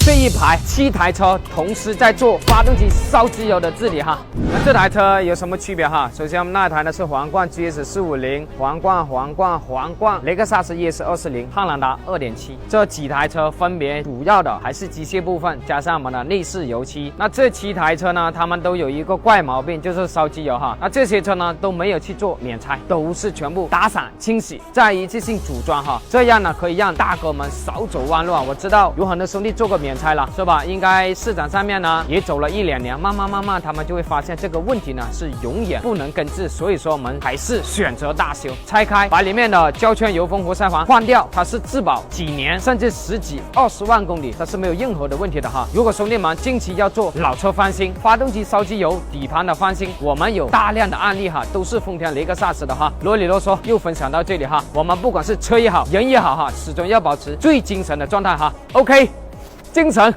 这一排7台车同时在做发动机烧机油的治理哈。那这台车有什么区别哈？首先我们那台呢是皇冠 GS450、皇冠雷克萨斯 ES240、汉兰达2.7，这几台车分别主要的还是机械部分，加上我们的内饰油漆。那这7台车呢，它们都有一个怪毛病，就是烧机油哈。那这些车呢都没有去做免拆，都是全部打散清洗，再一次性组装哈。这样呢可以让大哥们少走弯路啊。我知道有很多兄弟做过免拆了，是吧？应该市场上面呢也走了1、2年，慢慢他们就会发现这个问题呢是永远不能根治，所以说我们还是选择大修，拆开把里面的胶圈、油封、活塞环换掉，它是质保几年甚至10几、20万公里，它是没有任何的问题的哈。如果兄弟们近期要做老车翻新、发动机烧机油、底盘的翻新，我们有大量的案例哈，都是丰田雷克萨斯的哈。啰里啰嗦又分享到这里哈，我们不管是车也好，人也好哈，始终要保持最精神的状态哈。OK， 精神。